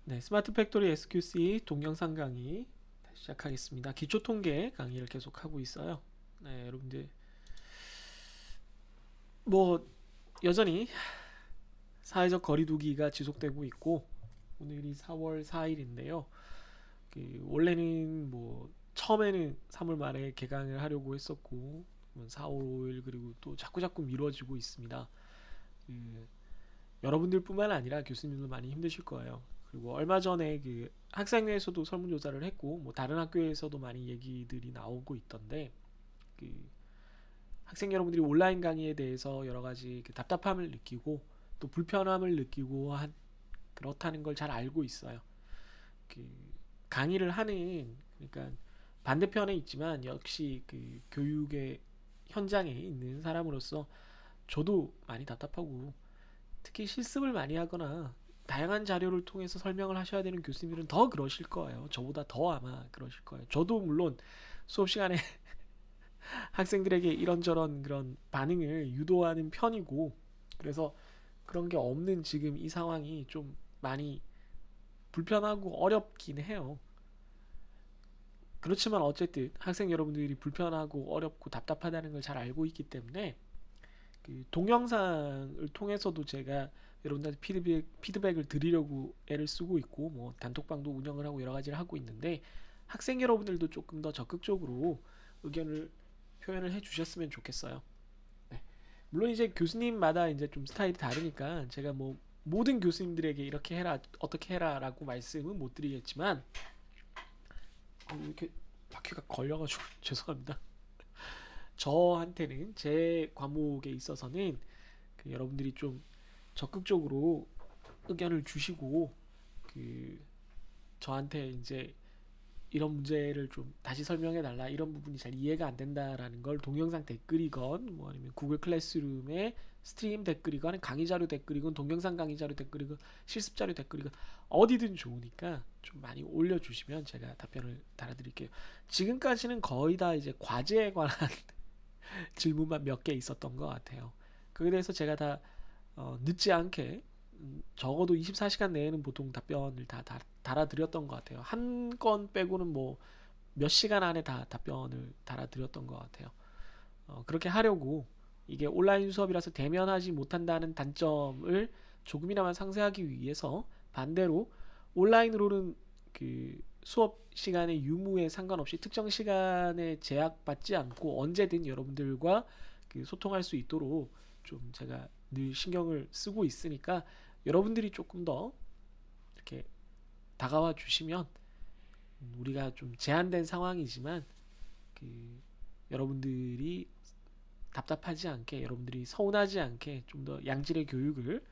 네, 스마트 팩토리 SQC 동영상 강의 다시 시작하겠습니다. 기초 통계 강의를 계속 하고 있어요. 네, 여러분들 뭐 여전히 사회적 거리두기가 지속되고 있고 오늘이 4월 4일인데요. 원래는 뭐 처음에는 3월 말에 개강을 하려고 했었고 4월 5일 그리고 또 자꾸 미뤄지고 있습니다. 그 여러분들뿐만 아니라 교수님도 많이 힘드실 거예요. 그리고 얼마 전에 학생회에서도 설문조사를 했고 뭐 다른 학교에서도 많이 얘기들이 나오고 있던데 그 학생 여러분들이 온라인 강의에 대해서 여러 가지 답답함을 느끼고 또 불편함을 느끼고 그렇다는 걸 잘 알고 있어요. 그 강의를 하는 그러니까 반대편에 있지만 역시 교육의 현장에 있는 사람으로서 저도 많이 답답하고 특히 실습을 많이 하거나 다양한 자료를 통해서 설명을 하셔야 되는 교수님들은 더 그러실 거예요. 저보다 더 아마 그러실 거예요. 저도 물론 수업 시간에 학생들에게 이런저런 그런 반응을 유도하는 편이고 그래서 그런 게 없는 지금 이 상황이 좀 많이 불편하고 어렵긴 해요. 그렇지만 어쨌든 학생 여러분들이 불편하고 어렵고 답답하다는 걸 잘 알고 있기 때문에 동영상을 통해서도 제가 여러분들한테 피드백을 드리려고 애를 쓰고 있고 뭐 단톡방도 운영을 하고 여러 가지를 하고 있는데 학생 여러분들도 조금 더 적극적으로 의견을 표현을 해주셨으면 좋겠어요. 네. 물론 이제 교수님마다 이제 좀 스타일이 다르니까 제가 뭐 모든 교수님들에게 이렇게 해라 어떻게 해라라고 말씀은 못 드리겠지만 이렇게 바퀴가 걸려가지고 죄송합니다. 저한테는 제 과목에 있어서는 여러분들이 좀 적극적으로 의견을 주시고 그 저한테 이제 이런 문제를 좀 다시 설명해 달라 이런 부분이 잘 이해가 안 된다라는 걸 동영상 댓글이건 뭐 아니면 구글 클래스룸의 스트림 댓글이건 강의 자료 댓글이건 동영상 강의 자료 댓글이건 실습 자료 댓글이건 어디든 좋으니까 좀 많이 올려주시면 제가 답변을 달아드릴게요. 지금까지는 거의 다 이제 과제에 관한 질문만 몇 개 있었던 것 같아요. 그에 대해서 제가 다 늦지 않게 적어도 24시간 내에는 보통 답변을 다 달아드렸던 것 같아요. 한 건 빼고는 뭐 몇 시간 안에 다 답변을 달아드렸던 것 같아요. 그렇게 하려고 이게 온라인 수업이라서 대면하지 못한다는 단점을 조금이나마 상쇄하기 위해서 반대로 온라인으로는 수업 시간의 유무에 상관없이 특정 시간에 제약받지 않고 언제든 여러분들과 소통할 수 있도록 좀 제가 늘 신경을 쓰고 있으니까 여러분들이 조금 더 이렇게 다가와 주시면 우리가 좀 제한된 상황이지만 여러분들이 답답하지 않게 여러분들이 서운하지 않게 좀 더 양질의 교육을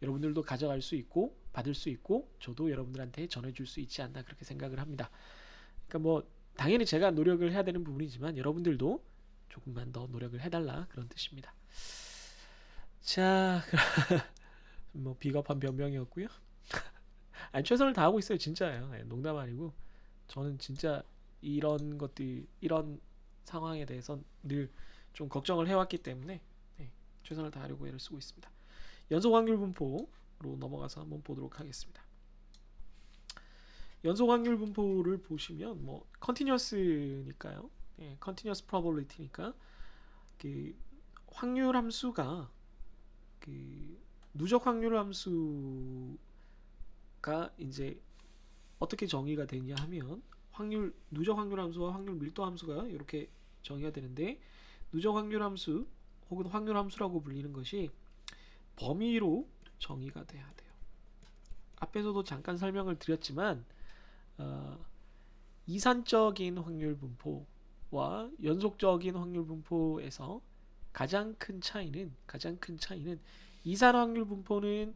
여러분들도 가져갈 수 있고 받을 수 있고 저도 여러분들한테 전해줄 수 있지 않나 그렇게 생각을 합니다. 그러니까 뭐 당연히 제가 노력을 해야 되는 부분이지만 여러분들도 조금만 더 노력을 해달라 그런 뜻입니다. 자, 뭐 비겁한 변명이었고요. 아니 최선을 다하고 있어요 진짜예요. 농담 아니고 저는 진짜 이런 것들 이런 상황에 대해서 늘 좀 걱정을 해왔기 때문에 최선을 다하려고 애를 쓰고 있습니다. 연속 확률 분포로 넘어가서 한번 보도록 하겠습니다. 연속 확률 분포를 보시면 뭐 컨티뉴어스니까요. 컨티뉴어스 프로버빌리티니까 확률 함수가 누적 확률 함수가 이제 어떻게 정의가 되냐 하면 누적 확률 함수와 확률 밀도 함수가 이렇게 정의가 되는데 누적 확률 함수 혹은 확률 함수라고 불리는 것이 범위로 정의가 돼야 돼요. 앞에서도 잠깐 설명을 드렸지만 이산적인 확률 분포와 연속적인 확률 분포에서 가장 큰 차이는 이산 확률 분포는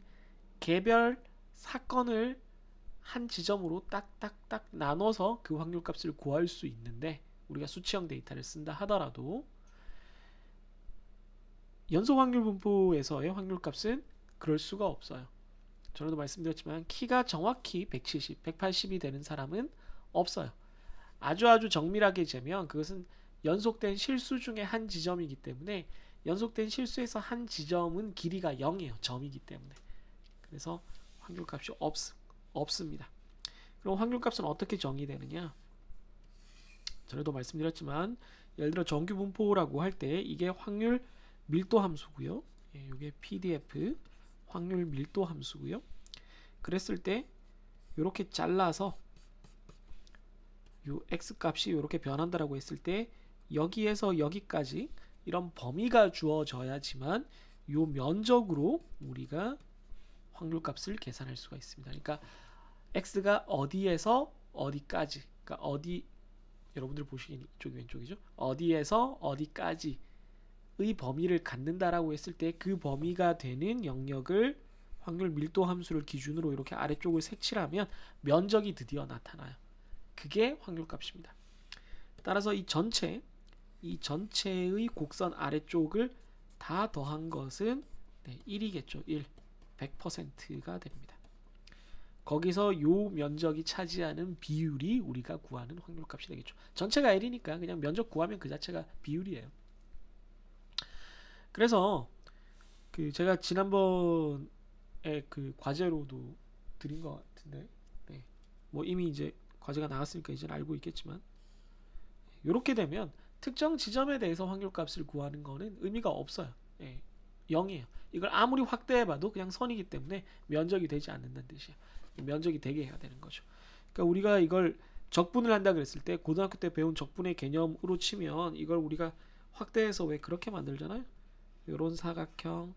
개별 사건을 한 지점으로 딱딱딱 나눠서 그 확률값을 구할 수 있는데 우리가 수치형 데이터를 쓴다 하더라도 연속 확률 분포에서의 확률값은 그럴 수가 없어요. 전에도 말씀드렸지만 키가 정확히 170, 180이 되는 사람은 없어요. 아주 정밀하게 재면 그것은 연속된 실수 중에 한 지점이기 때문에 연속된 실수에서 한 지점은 길이가 0이에요. 점이기 때문에. 그래서 확률값이 없습니다. 그럼 확률값은 어떻게 정의되느냐? 전에도 말씀드렸지만 예를 들어 정규 분포라고 할 때 이게 확률 밀도 함수고요. 이게 PDF 확률 밀도 함수고요. 그랬을 때 이렇게 잘라서 요 x 값이 이렇게 변한다라고 했을 때 여기에서 여기까지 이런 범위가 주어져야지만 요 면적으로 우리가 확률값을 계산할 수가 있습니다. 그러니까 x가 어디에서 어디까지, 그러니까 어디, 여러분들 보시기엔 이쪽이 왼쪽이죠. 어디에서 어디까지의 범위를 갖는다라고 했을 때 그 범위가 되는 영역을 확률 밀도 함수를 기준으로 이렇게 아래쪽을 색칠하면 면적이 드디어 나타나요. 그게 확률값입니다. 따라서 이 전체의 곡선 아래쪽을 다 더한 것은 1이겠죠. 1. 100%가 됩니다. 거기서 요 면적이 차지하는 비율이 우리가 구하는 확률값이 되겠죠. 전체가 L이니까 그냥 면적 구하면 그 자체가 비율이에요. 그래서 그 제가 지난번에 그 과제로도 드린 것 같은데, 뭐 이미 이제 과제가 나갔으니까 이제 알고 있겠지만, 이렇게 되면 특정 지점에 대해서 확률값을 구하는 거는 의미가 없어요. 0이에요. 이걸 아무리 확대해봐도 그냥 선이기 때문에 면적이 되지 않는다는 뜻이에요. 면적이 되게 해야 되는 거죠. 그러니까 우리가 이걸 적분을 한다 그랬을 때 고등학교 때 배운 적분의 개념으로 치면 이걸 우리가 확대해서 왜 그렇게 만들잖아요. 이런 사각형,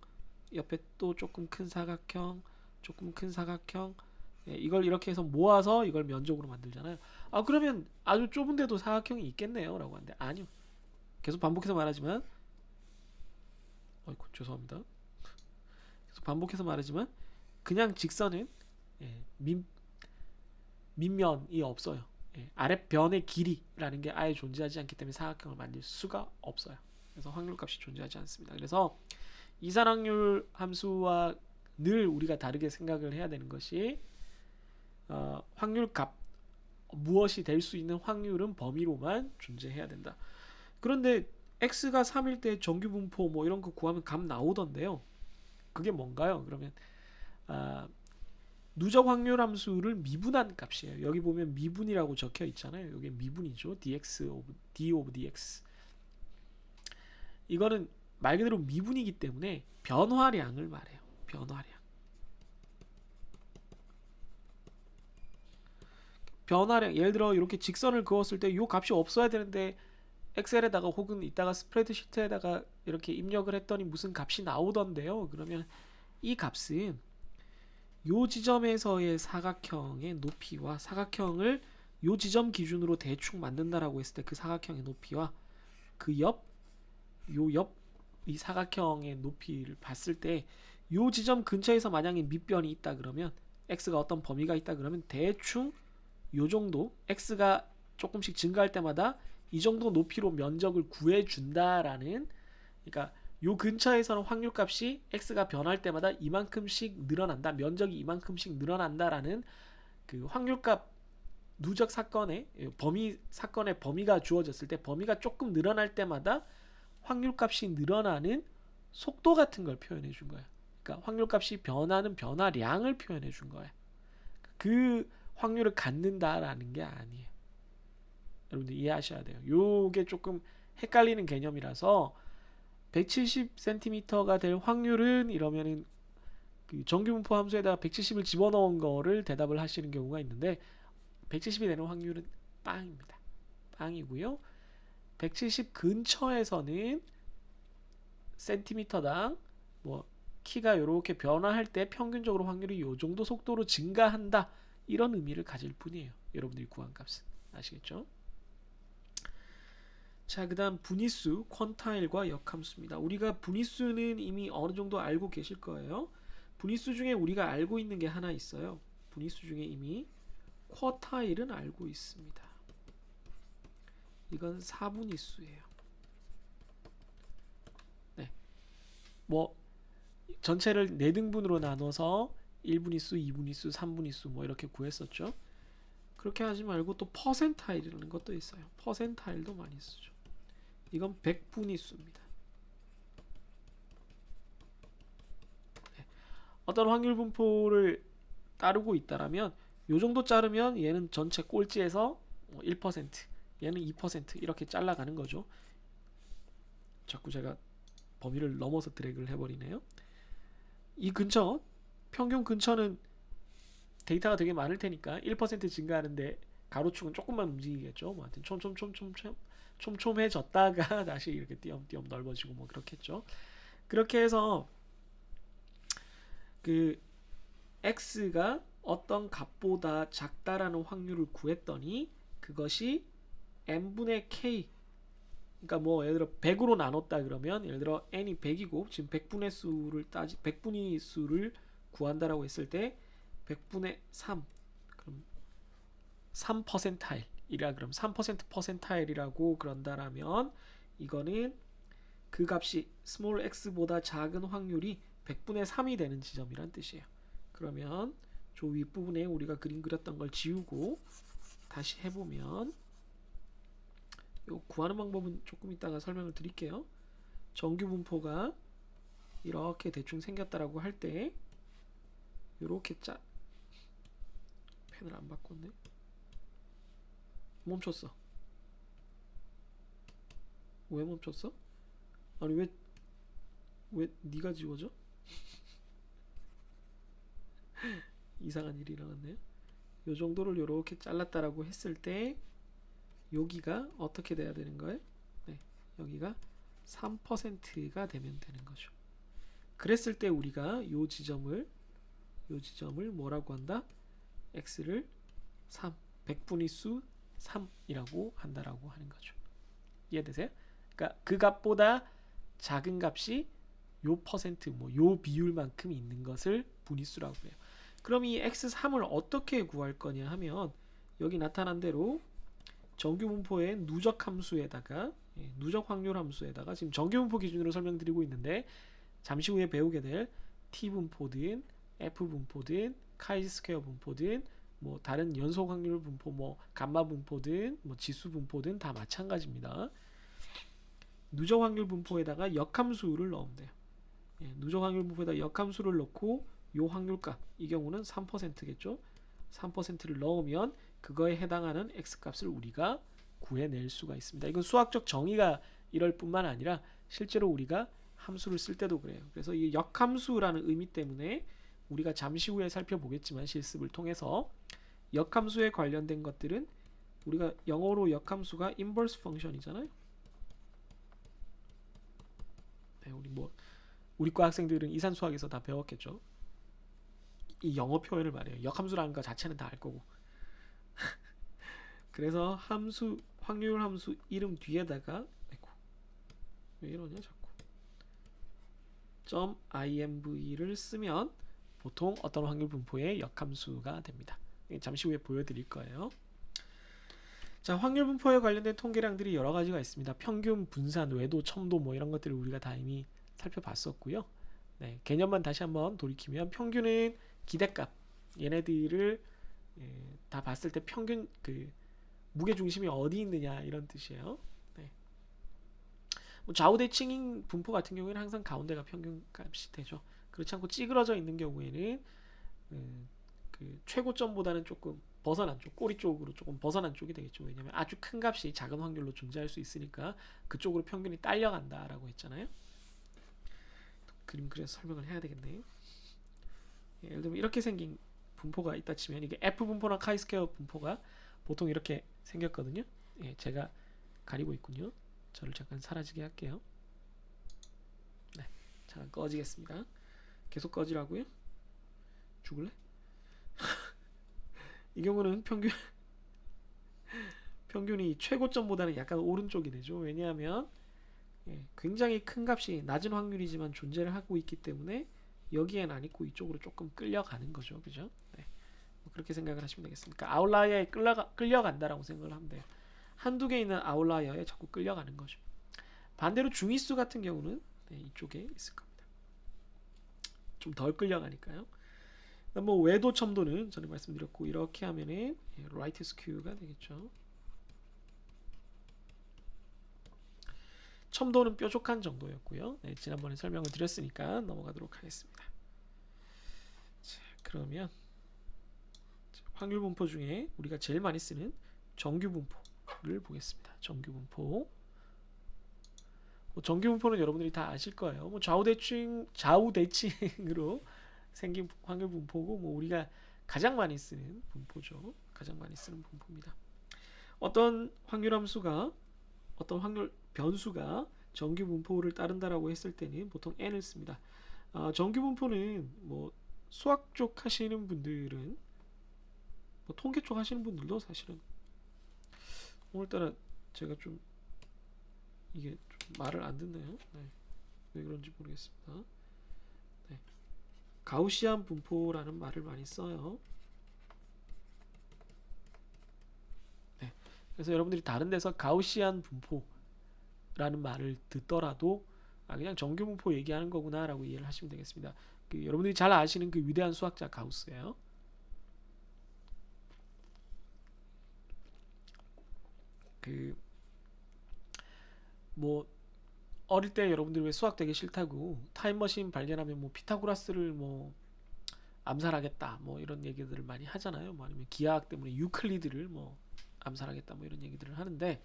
옆에 또 조금 큰 사각형, 조금 큰 사각형, 이걸 이렇게 해서 모아서 이걸 면적으로 만들잖아요. 아, 그러면 아주 좁은 데도 사각형이 있겠네요 라고 하는데 아니요. 계속 반복해서 말하지만, 어이구 죄송합니다. 계속 반복해서 말하지만 그냥 직선은 밑면이 없어요. 아랫변의 길이라는 게 아예 존재하지 않기 때문에 사각형을 만들 수가 없어요. 그래서 확률값이 존재하지 않습니다. 그래서 이산확률 함수와 늘 우리가 다르게 생각을 해야 되는 것이 확률값, 무엇이 될 수 있는 확률은 범위로만 존재해야 된다. 그런데 x가 3일 때 정규분포 뭐 이런 거 구하면 값 나오던데요. 그게 뭔가요? 그러면 누적 확률 함수를 미분한 값이에요. 여기 보면 미분이라고 적혀 있잖아요. 이게 미분이죠. d of dx. 이거는 말 그대로 미분이기 때문에 변화량을 말해요. 변화량. 예를 들어 이렇게 직선을 그었을 때 이 값이 없어야 되는데 엑셀에다가 혹은 이따가 스프레드시트에다가 이렇게 입력을 했더니 무슨 값이 나오던데요. 그러면 이 값은 요 지점에서의 사각형의 높이와 사각형을 요 지점 기준으로 대충 만든다라고 했을 때 그 사각형의 높이와 그 이 사각형의 높이를 봤을 때 요 지점 근처에서 만약에 밑변이 있다 그러면 x가 어떤 범위가 있다 그러면 대충 요 정도 x가 조금씩 증가할 때마다 이 정도 높이로 면적을 구해준다라는, 그러니까 요 근처에서는 확률값이 x가 변할 때마다 이만큼씩 늘어난다, 면적이 이만큼씩 늘어난다라는 그 확률값 누적 사건의 범위가 주어졌을 때 범위가 조금 늘어날 때마다 확률값이 늘어나는 속도 같은 걸 표현해 준 거예요. 그러니까 확률값이 변하는 변화량을 표현해 준 거예요. 그 확률을 갖는다라는 게 아니에요. 여러분들 이해하셔야 돼요. 요게 조금 헷갈리는 개념이라서 170cm가 될 확률은 이러면은 그 정규분포 함수에다가 170을 집어넣은 거를 대답을 하시는 경우가 있는데 170이 되는 확률은 빵입니다. 빵이고요. 170 근처에서는 센티미터당 뭐 키가 이렇게 변화할 때 평균적으로 확률이 이 정도 속도로 증가한다, 이런 의미를 가질 뿐이에요. 여러분들이 구한 값은. 아시겠죠? 자, 그 다음 분위수, 퀀타일과 역함수입니다. 우리가 분위수는 이미 어느 정도 알고 계실 거예요. 분위수 중에 우리가 알고 있는 게 하나 있어요. 분위수 중에 이미 쿼타일은 알고 있습니다. 이건 4분위수예요. 네. 뭐 전체를 4등분으로 나눠서 1분위수, 2분위수, 3분위수 뭐 이렇게 구했었죠. 그렇게 하지 말고 또 퍼센타일이라는 것도 있어요. 퍼센타일도 많이 쓰죠. 이건 100분위수입니다. 네. 어떤 확률 분포를 따르고 있다라면 요 정도 자르면 얘는 전체 꼴찌에서 1%, 얘는 2% 이렇게 잘라가는 거죠. 자꾸 제가 범위를 넘어서 드래그를 해버리네요. 이 근처, 평균 근처는 데이터가 되게 많을 테니까 1% 증가하는데 가로축은 조금만 움직이겠죠. 뭐 하여튼 촘촘해졌다가 다시 이렇게 띄엄띄엄 넓어지고 뭐 그렇겠죠. 그렇게 해서 그 x가 어떤 값보다 작다라는 확률을 구했더니 그것이 n분의 k, 그러니까 뭐 예를 들어 100으로 나눴다 그러면 예를 들어 n이 100이고 지금 100분의 수를 구한다라고 했을 때 100분의 3, 그럼 3%이라 그럼 3%%이라고 그런다라면 이거는 그 값이 스몰 x보다 작은 확률이 100분의 3이 되는 지점이란 뜻이에요. 그러면 저 윗부분에 우리가 그림 그렸던 걸 지우고 다시 해보면, 요 구하는 방법은 조금 이따가 설명을 드릴게요. 정규 분포가 이렇게 대충 생겼다라고 할 때 요렇게 펜을 안 바꿨네. 멈췄어. 왜 멈췄어? 아니 왜 네가 지워져? 이상한 일이 일어났네요. 요 정도를 요렇게 잘랐다라고 했을 때 여기가 어떻게 돼야 되는 거예요? 네, 여기가 3%가 되면 되는 거죠. 그랬을 때 우리가 요 지점을 뭐라고 한다? x를 3, 100분의 수 3이라고 한다라고 하는 거죠. 이해되세요? 그러니까 그 값보다 작은 값이 요 퍼센트, 뭐 요 비율만큼 있는 것을 분위수라고 해요. 그럼 이 x3을 어떻게 구할 거냐 하면 여기 나타난 대로 정규 분포의 누적 함수에다가 누적 확률 함수에다가 지금 정규 분포 기준으로 설명드리고 있는데 잠시 후에 배우게 될 t 분포든 f 분포든 카이 스퀘어 분포든 뭐 다른 연속 확률 분포, 뭐 감마 분포든 뭐 지수 분포든 다 마찬가지입니다. 누적 확률 분포에다가 역함수를 넣으면 돼요. 누적 확률 분포에다 역함수를 넣고 요 확률값, 이 경우는 3%겠죠. 3%를 넣으면 그거에 해당하는 x값을 우리가 구해낼 수가 있습니다. 이건 수학적 정의가 이럴 뿐만 아니라 실제로 우리가 함수를 쓸 때도 그래요. 그래서 이 역함수라는 의미 때문에 우리가 잠시 후에 살펴보겠지만 실습을 통해서 역함수에 관련된 것들은 우리가 영어로 역함수가 인버스 펑션이잖아요. 네, 우리 과 학생들은 이산수학에서 다 배웠겠죠. 이 영어 표현을 말해요. 역함수라는 거 자체는 다 알 거고. 그래서 함수, 확률 함수 이름 뒤에다가 왜 이러냐 자꾸 .inv를 쓰면 보통 어떤 확률 분포의 역함수가 됩니다. 잠시 후에 보여드릴 거예요. 자, 확률 분포에 관련된 통계량들이 여러 가지가 있습니다. 평균, 분산, 외도, 첨도 뭐 이런 것들을 우리가 다 이미 살펴봤었고요. 네, 개념만 다시 한번 돌이키면 평균은 기대값, 얘네들을 다 봤을 때 평균 그 무게 중심이 어디 있느냐 이런 뜻이에요. 네. 뭐 좌우대칭인 분포 같은 경우에는 항상 가운데가 평균값이 되죠. 그렇지 않고 찌그러져 있는 경우에는 그 최고점보다는 조금 벗어난 쪽, 꼬리 쪽으로 조금 벗어난 쪽이 되겠죠. 왜냐하면 아주 큰 값이 작은 확률로 존재할 수 있으니까 그쪽으로 평균이 딸려간다라고 했잖아요. 그림 그려서 설명을 해야 되겠네. 예를 들면 이렇게 생긴 분포가 있다 치면 이게 F 분포나 카이스퀘어 분포가 보통 이렇게 생겼거든요. 예, 제가 가리고 있군요. 저를 잠깐 사라지게 할게요. 네, 잠깐 꺼지겠습니다. 계속 꺼지라고요? 죽을래? 이 경우는 평균이 최고점보다는 약간 오른쪽이 되죠. 왜냐하면 굉장히 큰 값이 낮은 확률이지만 존재를 하고 있기 때문에 여기엔 안 있고 이쪽으로 조금 끌려가는 거죠. 그죠? 네. 뭐 그렇게 생각을 하시면 되겠습니다. 그러니까 아웃라이어에 끌려간다라고 생각을 하면 돼요. 한두 개 있는 아웃라이어에 자꾸 끌려가는 거죠. 반대로 중위수 같은 경우는 이쪽에 있을 겁니다. 좀 덜 끌려가니까요. 뭐 외도 첨도는 전에 말씀드렸고 이렇게 하면은 라이트 스큐가 되겠죠. 첨도는 뾰족한 정도였고요. 네, 지난번에 설명을 드렸으니까 넘어가도록 하겠습니다. 자, 그러면 확률 분포 중에 우리가 제일 많이 쓰는 정규 분포를 보겠습니다. 정규 분포. 정규 분포는 여러분들이 다 아실 거예요. 좌우대칭으로 생긴 확률 분포고, 우리가 가장 많이 쓰는 분포죠. 가장 많이 쓰는 분포입니다. 어떤 확률 함수가, 어떤 확률 변수가 정규 분포를 따른다라고 했을 때는 보통 n을 씁니다. 정규 분포는 수학 쪽 하시는 분들은, 통계 쪽 하시는 분들도 사실은, 오늘따라 제가 좀 이게 좀 말을 안 듣네요. 네. 왜 그런지 모르겠습니다. 네. 가우시안 분포라는 말을 많이 써요. 네. 그래서 여러분들이 다른 데서 가우시안 분포라는 말을 듣더라도 그냥 정규 분포 얘기하는 거구나 라고 이해를 하시면 되겠습니다. 여러분들이 잘 아시는 그 위대한 수학자 가우스예요. 어릴 때 여러분들이 왜 수학 되게 싫다고 타임머신 발견하면 피타고라스를 암살하겠다 이런 얘기들을 많이 하잖아요. 아니면 기하학 때문에 유클리드를 암살하겠다 이런 얘기들을 하는데,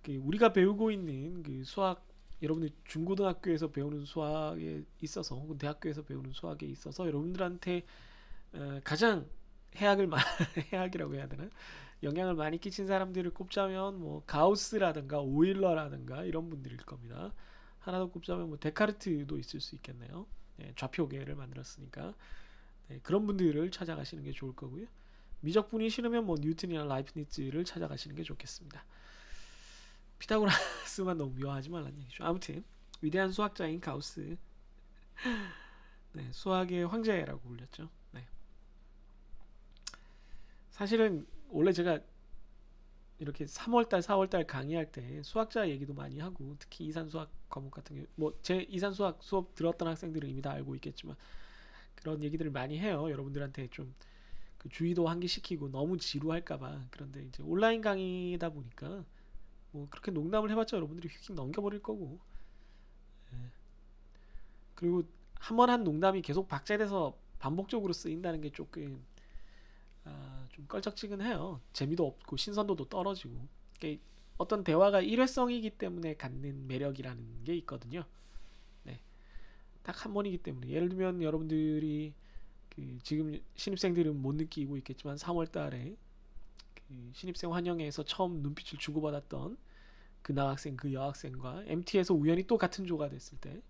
우리가 배우고 있는 그 수학, 여러분들 중고등학교에서 배우는 수학에 있어서 혹은 대학교에서 배우는 수학에 있어서 여러분들한테 가장 해학이라고 해야 되나? 영향을 많이 끼친 사람들을 꼽자면 가우스라든가 오일러라든가 이런 분들일 겁니다. 하나 더 꼽자면 데카르트도 있을 수 있겠네요. 네, 좌표계를 만들었으니까. 네, 그런 분들을 찾아가시는 게 좋을 거고요. 미적분이 싫으면 뉴턴이나 라이프니츠를 찾아가시는 게 좋겠습니다. 피타고라스만 너무 미워하지 말라는 얘기죠. 아무튼 위대한 수학자인 가우스, 네, 수학의 황제라고 불렸죠. 네. 사실은 원래 제가 이렇게 3월달, 4월달 강의할 때 수학자 얘기도 많이 하고, 특히 이산수학 과목 같은 경우, 제 이산수학 수업 들었던 학생들은 이미 다 알고 있겠지만 그런 얘기들을 많이 해요. 여러분들한테 좀 주의도 환기시키고 너무 지루할까봐. 그런데 이제 온라인 강의다 보니까 그렇게 농담을 해봤자 여러분들이 휙 넘겨버릴 거고, 그리고 한 번 한 농담이 계속 박제돼서 반복적으로 쓰인다는 게 조금 좀 껄쩍지근해요. 재미도 없고 신선도도 떨어지고. 그러니까 어떤 대화가 일회성이기 때문에 갖는 매력이라는 게 있거든요. 네. 딱 한 번이기 때문에. 예를 들면 여러분들이 지금 신입생들은 못 느끼고 있겠지만 3월달에 신입생 환영회에서 처음 눈빛을 주고받았던 그 남학생, 그 여학생과 MT에서 우연히 또 같은 조가 됐을 때,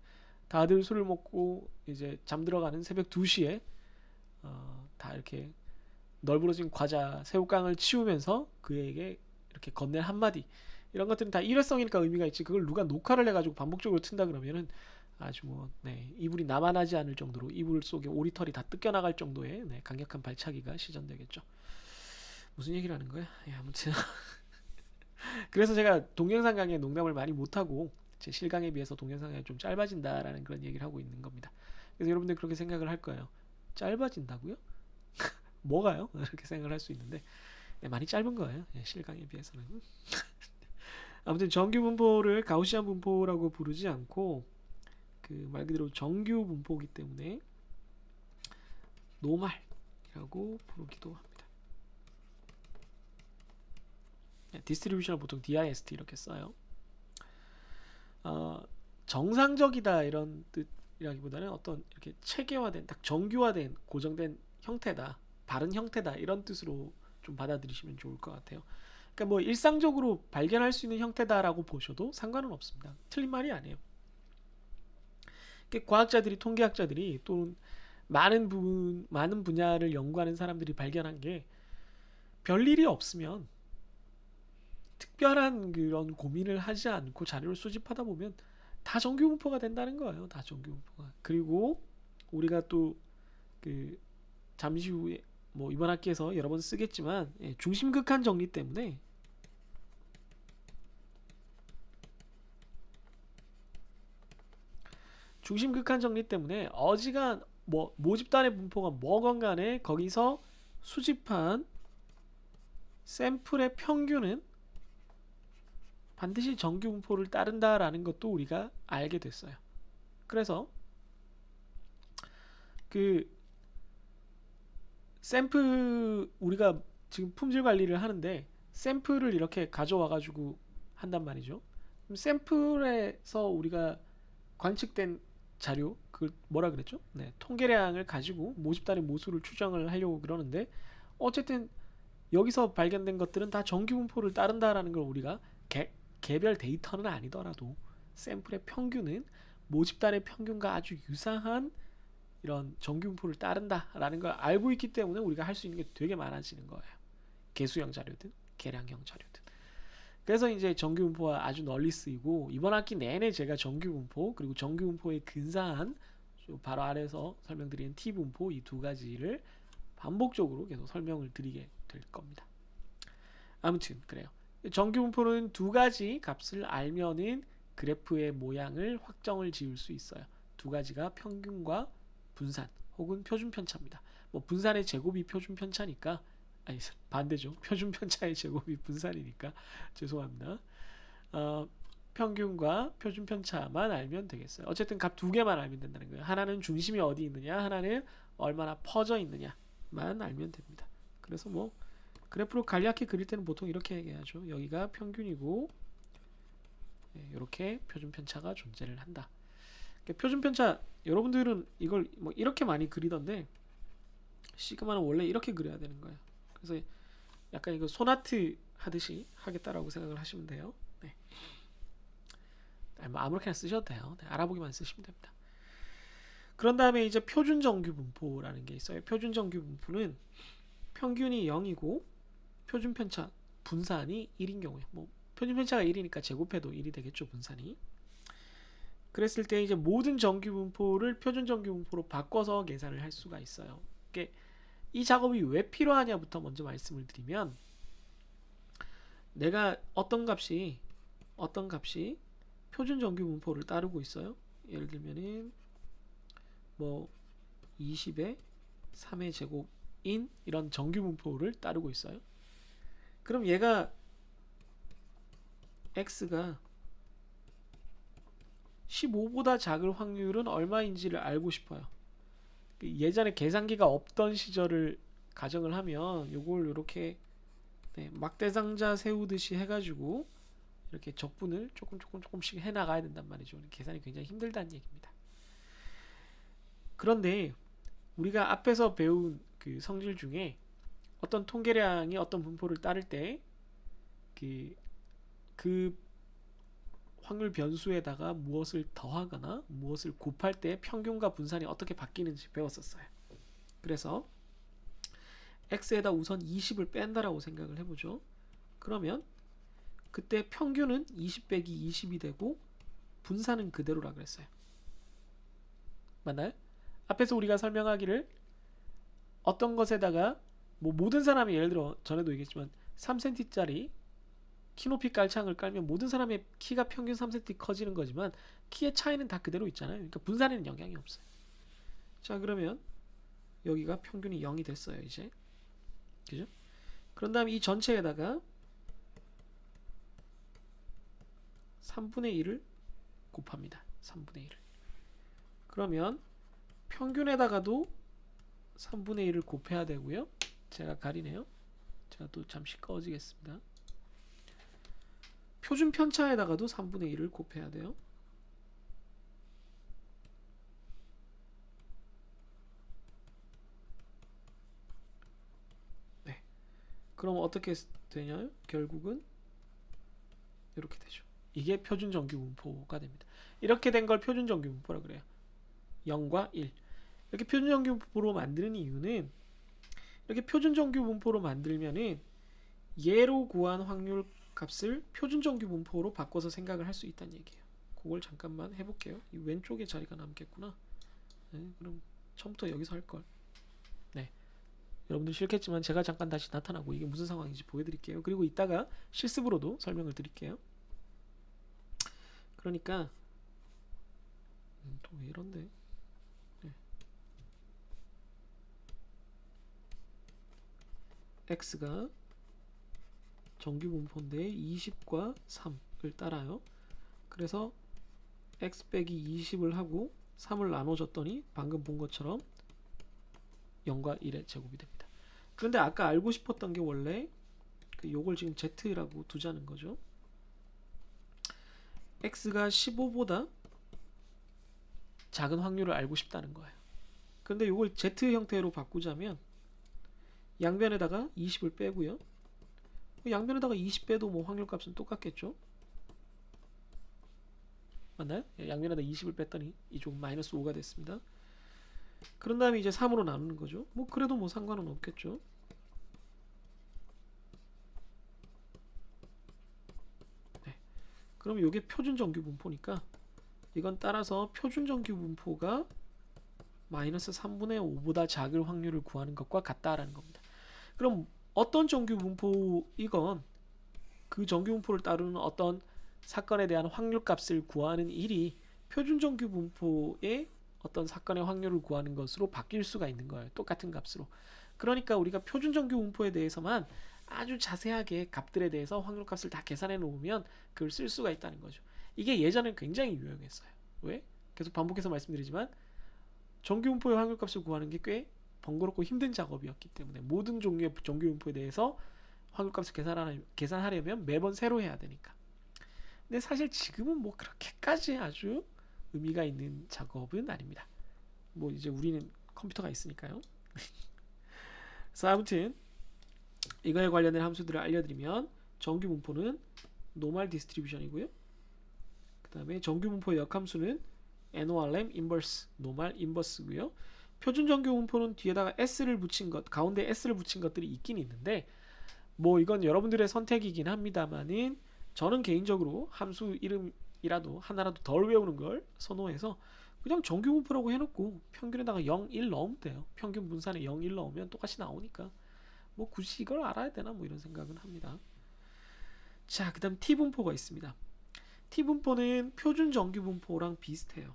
다들 술을 먹고 이제 잠들어가는 새벽 2시에 다 이렇게 널브러진 과자, 새우깡을 치우면서 그에게 이렇게 건넬 한마디, 이런 것들은 다 일회성이니까 의미가 있지, 그걸 누가 녹화를 해가지고 반복적으로 튼다 그러면은 아주 이불이 남아나지 않을 정도로, 이불 속에 오리털이 다 뜯겨나갈 정도의 강력한 발차기가 시전되겠죠. 무슨 얘기를 하는 거야? 아무튼 그래서 제가 동영상 강의에 농담을 많이 못하고 제 실강에 비해서 동영상 강의가 좀 짧아진다라는 그런 얘기를 하고 있는 겁니다. 그래서 여러분들 그렇게 생각을 할 거예요. 짧아진다고요? 뭐가요? 이렇게 생각을 할 수 있는데, 많이 짧은 거예요. 실강에 비해서는. 아무튼 정규 분포를 가우시안 분포라고 부르지 않고 말 그대로 정규 분포이기 때문에 노말이라고 부르기도 합니다. 디스트리뷰션을 보통 DIST 이렇게 써요. 정상적이다 이런 뜻이라기보다는 어떤 이렇게 체계화된, 딱 정규화된 고정된 형태다, 바른 형태다, 이런 뜻으로 좀 받아들이시면 좋을 것 같아요. 그러니까 일상적으로 발견할 수 있는 형태다라고 보셔도 상관은 없습니다. 틀린 말이 아니에요. 과학자들이, 통계학자들이, 또는 많은 분야를 연구하는 사람들이 발견한 게, 별일이 없으면 특별한 그런 고민을 하지 않고 자료를 수집하다 보면 다 정규 분포가 된다는 거예요. 다 정규 분포가. 그리고 우리가 또 잠시 후에 이번 학기에서 여러 번 쓰겠지만, 중심극한 정리 때문에 어지간 모집단의 분포가 뭐건 간에 거기서 수집한 샘플의 평균은 반드시 정규 분포를 따른다라는 것도 우리가 알게 됐어요. 그래서 샘플 우리가 지금 품질 관리를 하는데 샘플을 이렇게 가져와 가지고 한단 말이죠. 그럼 샘플에서 우리가 관측된 자료 그 뭐라 그랬죠? 네, 통계량을 가지고 모집단의 모수를 추정을 하려고 그러는데 어쨌든 여기서 발견된 것들은 다 정규 분포를 따른다라는 걸 우리가 개별 데이터는 아니더라도 샘플의 평균은 모집단의 평균과 아주 유사한 이런 정규 분포를 따른다라는 걸 알고 있기 때문에 우리가 할 수 있는 게 되게 많아지는 거예요. 개수형 자료든 계량형 자료든. 그래서 이제 정규 분포가 아주 널리 쓰이고 이번 학기 내내 제가 정규 분포 그리고 정규 분포에 근사한 바로 아래서 설명드린 T 분포 이 두 가지를 반복적으로 계속 설명을 드리게 될 겁니다. 아무튼 그래요. 정규 분포는 두 가지 값을 알면은 그래프의 모양을 확정을 지을 수 있어요. 두 가지가 평균과 분산 혹은 표준 편차입니다. 뭐 분산의 제곱이 표준 편차니까 아니 반대죠. 표준 편차의 제곱이 분산이니까 죄송합니다. 평균과 표준 편차만 알면 되겠어요. 어쨌든 값 두 개만 알면 된다는 거예요. 하나는 중심이 어디 있느냐, 하나는 얼마나 퍼져 있느냐만 알면 됩니다. 그래서 뭐 그래프로 간략히 그릴 때는 보통 이렇게 얘기하죠. 여기가 평균이고 이렇게 표준 편차가 존재를 한다. 그러니까 표준 편차 여러분들은 이걸 뭐 이렇게 많이 그리던데 시그마는 원래 이렇게 그려야 되는 거예요. 그래서 약간 이거 소나트 하듯이 하겠다라고 생각을 하시면 돼요. 네. 뭐 아무렇게나 쓰셔도 돼요. 네, 알아보기만 쓰시면 됩니다. 그런 다음에 이제 표준 정규 분포라는 게 있어요. 표준 정규 분포는 평균이 0이고 표준 편차 분산이 1인 경우에 뭐 표준 편차가 1이니까 제곱해도 1이 되겠죠, 분산이. 그랬을 때 이제 모든 정규 분포를 표준 정규 분포로 바꿔서 계산을 할 수가 있어요. 이 작업이 왜 필요하냐부터 먼저 말씀을 드리면 내가 어떤 값이 표준 정규 분포를 따르고 있어요. 예를 들면은 뭐 20의 3의 제곱인 이런 정규 분포를 따르고 있어요. 그럼 얘가 x가 15보다 작을 확률은 얼마인지를 알고 싶어요. 예전에 계산기가 없던 시절을 가정을 하면 요걸 이렇게 막대상자 세우듯이 해가지고 이렇게 적분을 조금씩 해나가야 된단 말이죠. 계산이 굉장히 힘들다는 얘기입니다. 그런데 우리가 앞에서 배운 그 성질 중에 어떤 통계량이 어떤 분포를 따를 때 그 확률 변수에다가 무엇을 더하거나 무엇을 곱할 때 평균과 분산이 어떻게 바뀌는지 배웠었어요. 그래서 x에다 우선 20을 뺀다라고 생각을 해보죠. 그러면 그때 평균은 20 빼기 20이 되고 분산은 그대로라 그랬어요. 맞나요? 앞에서 우리가 설명하기를 어떤 것에다가 뭐 모든 사람이 예를 들어 전에도 얘기했지만 3cm짜리 키높이 깔창을 깔면 모든 사람의 키가 평균 3cm 커지는 거지만 키의 차이는 다 그대로 있잖아요. 그러니까 분산에는 영향이 없어요. 자, 그러면 여기가 평균이 0이 됐어요, 이제. 그죠? 그런 다음에 이 전체에다가 3분의 1을 곱합니다. 3분의 1을. 그러면 평균에다가도 3분의 1을 곱해야 되고요. 제가 가리네요. 제가 또 잠시 꺼지겠습니다. 표준 편차에다가도 3분의 1을 곱해야 돼요. 네. 그럼 어떻게 되냐요? 결국은 이렇게 되죠. 이게 표준 정규 분포가 됩니다. 이렇게 된 걸 표준 정규 분포라 그래요. 0과 1. 이렇게 표준 정규 분포로 만드는 이유는 이렇게 표준 정규 분포로 만들면은 얘로 구한 확률 값을 표준 정규 분포로 바꿔서 생각을 할 수 있다는 얘기예요. 그걸 잠깐만 해볼게요. 이 왼쪽에 자리가 남겠구나. 네, 그럼 처음부터 여기서 할걸. 네, 여러분들 싫겠지만 제가 잠깐 다시 나타나고 이게 무슨 상황인지 보여드릴게요. 그리고 이따가 실습으로도 설명을 드릴게요. 그러니까 또 왜 이런데? 네. x가 정규 분포인데 20과 3을 따라요. 그래서 x 빼기 20을 하고 3을 나눠줬더니 방금 본 것처럼 0과 1의 제곱이 됩니다. 그런데 아까 알고 싶었던 게 원래 요걸 지금 z라고 두자는 거죠. x가 15보다 작은 확률을 알고 싶다는 거예요. 그런데 요걸 z 형태로 바꾸자면 양변에다가 20을 빼고요. 양변에다가 20 빼도 뭐 확률값은 똑같겠죠. 맞나요? 양변에다 20을 뺐더니 이쪽 마이너스 5가 됐습니다. 그런 다음에 이제 3으로 나누는 거죠. 뭐 그래도 뭐 상관은 없겠죠. 네. 그럼 이게 표준 정규 분포니까 이건 따라서 표준 정규 분포가 마이너스 3분의 5보다 작을 확률을 구하는 것과 같다라는 겁니다. 그럼 어떤 정규 분포이건 그 정규 분포를 따르는 어떤 사건에 대한 확률값을 구하는 일이 표준 정규 분포의 어떤 사건의 확률을 구하는 것으로 바뀔 수가 있는 거예요. 똑같은 값으로. 그러니까 우리가 표준 정규 분포에 대해서만 아주 자세하게 값들에 대해서 확률값을 다 계산해 놓으면 그걸 쓸 수가 있다는 거죠. 이게 예전엔 굉장히 유용했어요. 왜? 계속 반복해서 말씀드리지만 정규 분포의 확률값을 구하는 게 꽤 번거롭고 힘든 작업이었기 때문에 모든 종류의 정규 분포에 대해서 확률값을 계산하려면 매번 새로 해야 되니까. 근데 사실 지금은 뭐 그렇게까지 아주 의미가 있는 작업은 아닙니다. 뭐 이제 우리는 컴퓨터가 있으니까요. 그래서 아무튼 이거에 관련된 함수들을 알려드리면 정규 분포는 노멀 디스트리뷰션이고요. 그 다음에 정규 분포의 역함수는 NORM 인버스, 노멀 인버스고요. 표준 정규 분포는 뒤에다가 s를 붙인 것, 가운데 s를 붙인 것들이 있긴 있는데 뭐 이건 여러분들의 선택이긴 합니다만은 저는 개인적으로 함수 이름이라도 하나라도 덜 외우는 걸 선호해서 그냥 정규 분포라고 해놓고 평균에다가 0, 1 넣으면 돼요. 평균 분산에 0, 1 넣으면 똑같이 나오니까 뭐 굳이 이걸 알아야 되나 뭐 이런 생각은 합니다. 자, 그 다음 t분포가 있습니다. t분포는 표준 정규 분포랑 비슷해요.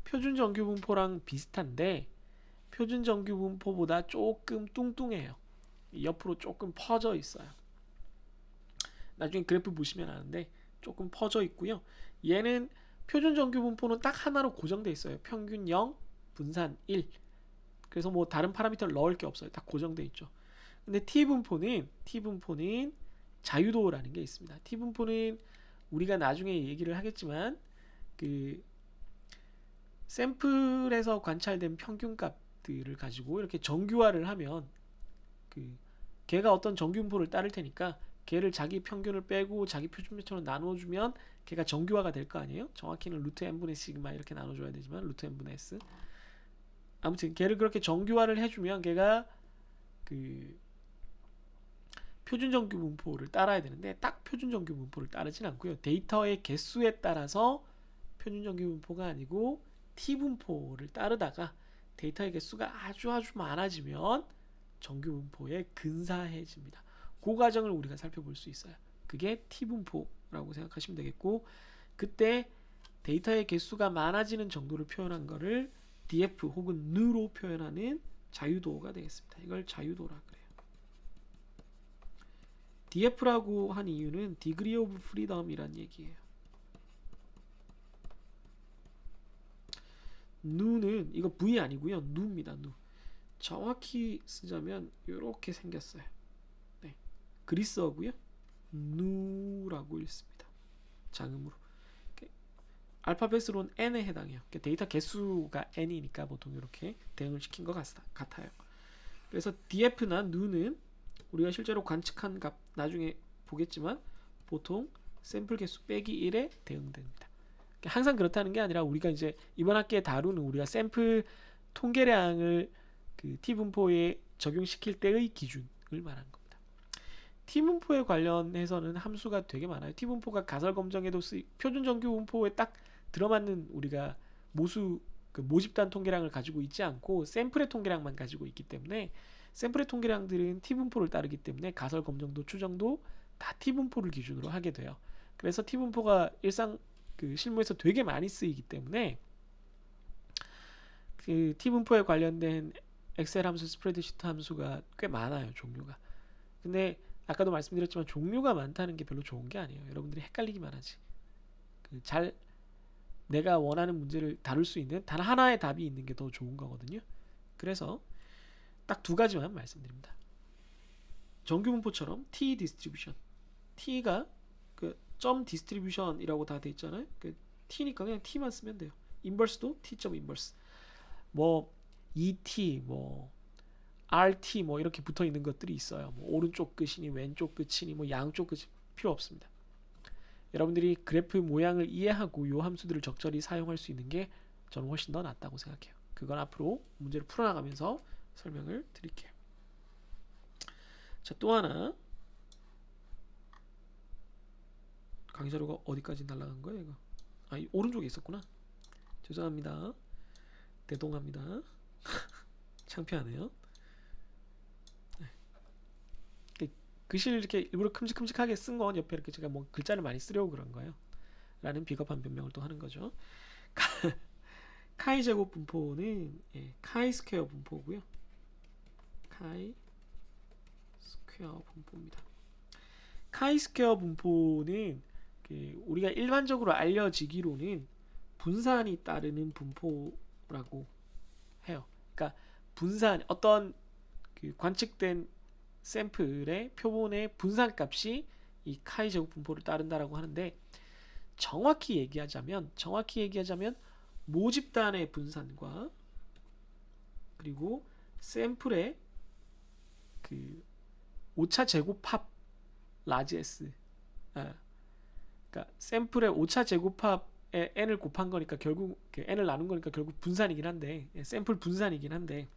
표준 정규 분포랑 비슷한데 표준 정규 분포보다 조금 뚱뚱해요. 옆으로 조금 퍼져 있어요. 나중에 그래프 보시면 아는데 조금 퍼져 있고요. 얘는 표준 정규 분포는 딱 하나로 고정돼 있어요. 평균 0, 분산 1. 그래서 뭐 다른 파라미터를 넣을 게 없어요. 딱 고정돼 있죠. 근데 t분포는 자유도라는 게 있습니다. t분포는 우리가 나중에 얘기를 하겠지만 그 샘플에서 관찰된 평균값들을 가지고 이렇게 정규화를 하면 걔가 어떤 정규분포를 따를 테니까 걔를 자기 평균을 빼고 자기 표준표처럼 나눠주면 걔가 정규화가 될 거 아니에요? 정확히는 루트 n분의 시그마 이렇게 나눠줘야 되지만 루트 n분의 s 아무튼 걔를 그렇게 정규화를 해주면 걔가 표준 정규 분포를 따라야 되는데 딱 표준 정규 분포를 따르진 않고요. 데이터의 개수에 따라서 표준 정규 분포가 아니고 t분포를 따르다가 데이터의 개수가 아주 많아지면 정규 분포에 근사해집니다. 그 과정을 우리가 살펴볼 수 있어요. 그게 t분포라고 생각하시면 되겠고 그때 데이터의 개수가 많아지는 정도를 표현한 거를 df 혹은 n로 표현하는 자유도가 되겠습니다. 이걸 자유도라 그래요. df라고 한 이유는 degree of freedom이란 얘기예요. 누는 이거 v 아니고요. 누입니다. 누. 정확히 쓰자면 이렇게 생겼어요. 네. 그리스어고요. 누라고 읽습니다. 장음으로. 알파벳으로는 n에 해당해요. 데이터 개수가 n이니까 보통 이렇게 대응을 시킨 것 같아요. 그래서 df나 누는 우리가 실제로 관측한 값 나중에 보겠지만 보통 샘플 개수 빼기 1에 대응됩니다. 항상 그렇다는 게 아니라 우리가 이제 이번 학기에 다루는 우리가 샘플 통계량을 t분포에 적용시킬 때의 기준을 말하는 겁니다. t분포에 관련해서는 함수가 되게 많아요. t분포가 가설 검정에도 표준 정규 분포에 딱 들어맞는 우리가 모집단 통계량을 가지고 있지 않고 샘플의 통계량만 가지고 있기 때문에 샘플의 통계량들은 t분포를 따르기 때문에 가설 검정도 추정도 다 t분포를 기준으로 하게 돼요. 그래서 t분포가 일상 실무에서 되게 많이 쓰이기 때문에 t분포에 관련된 엑셀 함수, 스프레드시트 함수가 꽤 많아요. 종류가. 근데 아까도 말씀드렸지만 종류가 많다는 게 별로 좋은 게 아니에요. 여러분들이 헷갈리기만 하지. 잘 내가 원하는 문제를 다룰 수 있는 단 하나의 답이 있는 게 더 좋은 거거든요. 그래서 딱 두 가지만 말씀드립니다. 정규 분포처럼 T 디스트리뷰션, T가 그 점 디스트리뷰션이라고 다 돼 있잖아요. 그 T니까 그냥 T만 쓰면 돼요. 인버스도 T.인버스 인버스. 뭐 ET, 뭐 RT 뭐 이렇게 붙어 있는 것들이 있어요. 뭐 오른쪽 끝이니 왼쪽 끝이니 뭐 양쪽 끝이 필요 없습니다. 여러분들이 그래프 모양을 이해하고 이 함수들을 적절히 사용할 수 있는 게 저는 훨씬 더 낫다고 생각해요. 그건 앞으로 문제를 풀어나가면서 설명을 드릴게요. 자, 또 하나. 강의 자료가 어디까지 날아간 거예요, 이거? 아, 이 오른쪽에 있었구나. 죄송합니다. 대동합니다. 창피하네요. 네. 글씨를 이렇게 일부러 큼직큼직하게 쓴 건 옆에 이렇게 제가 뭐 글자를 많이 쓰려고 그런 거예요. 라는 비겁한 변명을 또 하는 거죠. 카이 제곱 분포는 카이 스퀘어 분포고요. 카이 스퀘어 분포입니다. 카이 스퀘어 분포는 우리가 일반적으로 알려지기로는 분산이 따르는 분포라고 해요. 그러니까 분산, 어떤 관측된 샘플의 표본의 분산값이 이 카이 제곱 분포를 따른다라고 하는데, 정확히 얘기하자면 모집단의 분산과 그리고 샘플의 그 오차 제곱합 라지 S, 그러니까 샘플의 오차 제곱합에 n을 곱한 거니까 결국 n을 나눈 거니까 결국 분산이긴 한데, 샘플 분산이긴 한데,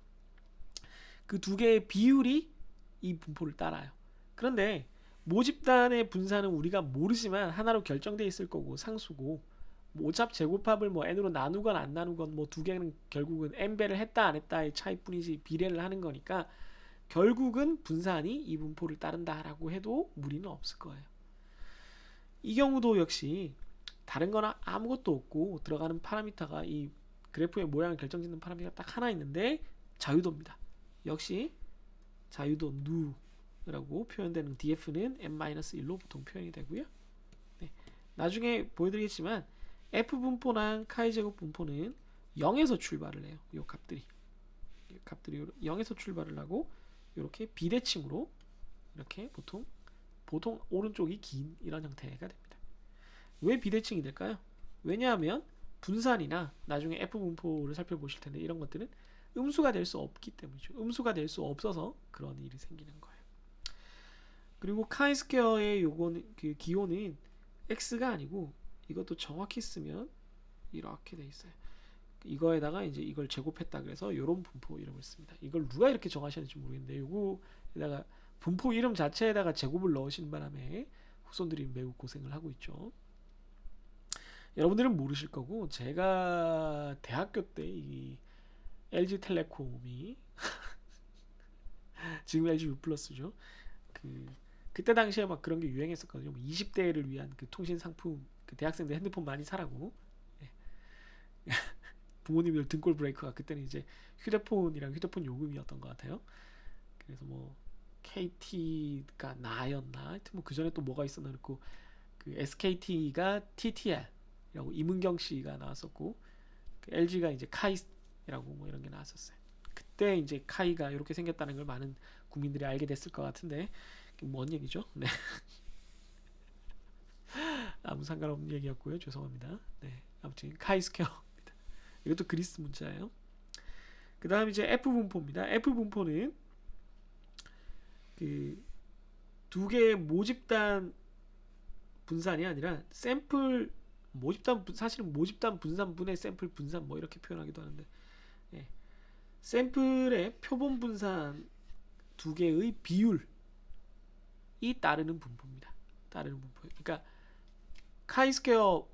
그 두 개의 비율이 이 분포를 따라요. 그런데 모집단의 분산은 우리가 모르지만 하나로 결정되어 있을 거고 상수고, 뭐 오차 제곱합을 뭐 n으로 나누건 안 나누건 뭐 두 개는 결국은 n배를 했다 안 했다의 차이뿐이지 비례를 하는 거니까 결국은 분산이 이 분포를 따른다라고 해도 무리는 없을 거예요. 이 경우도 역시 다른 거나 아무것도 없고 들어가는 파라미터가 이 그래프의 모양을 결정짓는 파라미터가 딱 하나 있는데 자유도입니다. 역시 자유도 누라고 표현되는 df는 n-1로 보통 표현이 되고요. 네. 나중에 보여드리겠지만 f 분포랑 카이 제곱 분포는 0에서 출발을 해요. 이 값들이 0에서 출발을 하고 이렇게 비대칭으로 이렇게 보통 오른쪽이 긴 이런 형태가 됩니다. 왜 비대칭이 될까요? 왜냐하면 분산이나 나중에 f 분포를 살펴보실 텐데 이런 것들은 음수가 될 수 없기 때문이죠. 음수가 될 수 없어서 그런 일이 생기는 거예요. 그리고 카이 스퀘어의 요거는 그 기호는 x가 아니고, 이것도 정확히 쓰면 이렇게 돼 있어요. 이거에다가 이제 이걸 제곱했다 그래서 요런 분포 이름을 씁니다. 이걸 누가 이렇게 정하셨는지 모르겠는데 요거에다가 분포 이름 자체에다가 제곱을 넣으신 바람에 후손들이 매우 고생을 하고 있죠. 여러분들은 모르실 거고, 제가 대학교 때 이 LG텔레콤이 지금 LG U+죠. 그때 당시에 막 그런 게 유행했었거든요. 20대를 위한 그 통신 상품, 그 대학생들 핸드폰 많이 사라고. 부모님들 등골 브레이크가 그때는 이제 휴대폰이랑 휴대폰 요금이었던 것 같아요. 그래서 뭐 KT가 나였나, 하여튼 뭐 그 전에 또 뭐가 있었나, 그랬고 그 SKT가 TTL이라고 이문경 씨가 나왔었고, 그 LG가 이제 카이라고 뭐 이런 게 나왔었어요. 그때 이제 카이가 이렇게 생겼다는 걸 많은 국민들이 알게 됐을 것 같은데 뭔 얘기죠? 네. 아무 상관없는 얘기였고요. 죄송합니다. 네. 아무튼 카이 스퀘어. 이것도 그리스 문자예요. 그 다음 이제 F 분포입니다. F 분포는 그 두 개의 모집단 분산이 아니라 샘플 모집단, 사실은 모집단 분산분의 샘플 분산 뭐 이렇게 표현하기도 하는데, 샘플의 표본 분산 두 개의 비율이 따르는 분포입니다. 그러니까 카이 스퀘어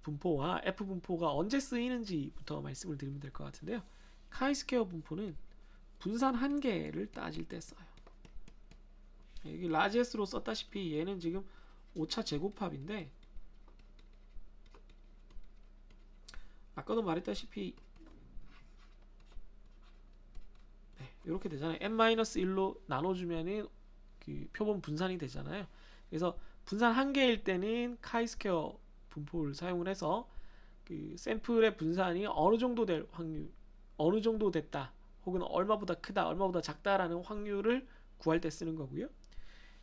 분포와 F 분포가 언제 쓰이는지부터 말씀을 드리면 될 것 같은데요. 카이 스퀘어 분포는 분산 한계를 따질 때 써요. 여기 라지 S로 썼다시피 얘는 지금 오차 제곱합인데, 아까도 말했다시피 이렇게 되잖아요. n-1로 나눠주면은 그 표본 분산이 되잖아요. 그래서 분산 한계일 때는 카이 스퀘어 분포를 사용을 해서 그 샘플의 분산이 어느 정도 될 확률, 어느 정도 됐다, 혹은 얼마보다 크다, 얼마보다 작다라는 확률을 구할 때 쓰는 거고요.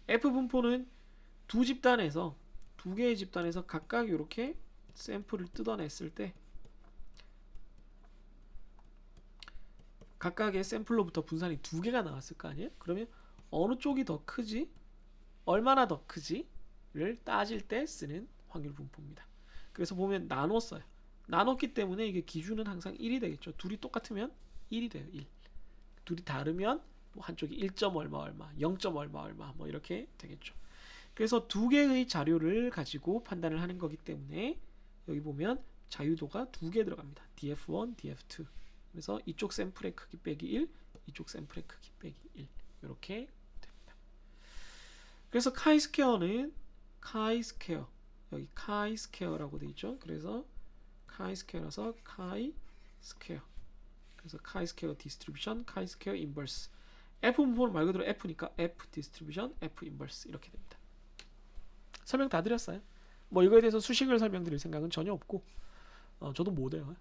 F 분포는 두 개의 집단에서 각각 이렇게 샘플을 뜯어냈을 때 각각의 샘플로부터 분산이 두 개가 나왔을 거 아니에요? 그러면 어느 쪽이 더 크지, 얼마나 더 크지를 따질 때 쓰는 확률 분포입니다. 그래서 보면 나눴어요. 나눴기 때문에 이게 기준은 항상 1이 되겠죠. 둘이 똑같으면 1이 돼요. 1. 둘이 다르면 뭐 한쪽이 1점 얼마 얼마, 0점 얼마 얼마 뭐 이렇게 되겠죠. 그래서 두 개의 자료를 가지고 판단을 하는 거기 때문에 여기 보면 자유도가 두 개 들어갑니다. df1, df2. 그래서 이쪽 샘플의 크기 빼기 1, 이쪽 샘플의 크기 빼기 1 이렇게 됩니다. 그래서 카이스퀘어는 카이스퀘어, 여기 카이스퀘어라고 되어 있죠. 그래서 카이스퀘어라서 카이스퀘어, 그래서 카이스퀘어 디스트리뷰션, 카이스퀘어 인버스. F 분포는 말 그대로 F니까 F 디스트리뷰션, F 인버스 이렇게 됩니다. 설명 다 드렸어요. 뭐 이거에 대해서 수식을 설명드릴 생각은 전혀 없고 저도 못해요.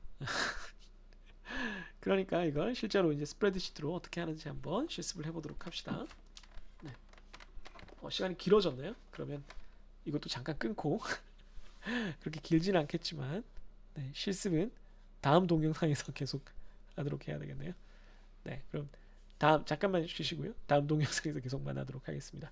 그러니까 이걸 실제로 이제 스프레드시트로 어떻게 하는지 한번 실습을 해보도록 합시다. 네. 시간이 길어졌네요. 그러면 이것도 잠깐 끊고 그렇게 길지는 않겠지만 네, 실습은 다음 동영상에서 계속 하도록 해야 되겠네요. 네, 그럼 다음 잠깐만 쉬시고요. 다음 동영상에서 계속 만나도록 하겠습니다.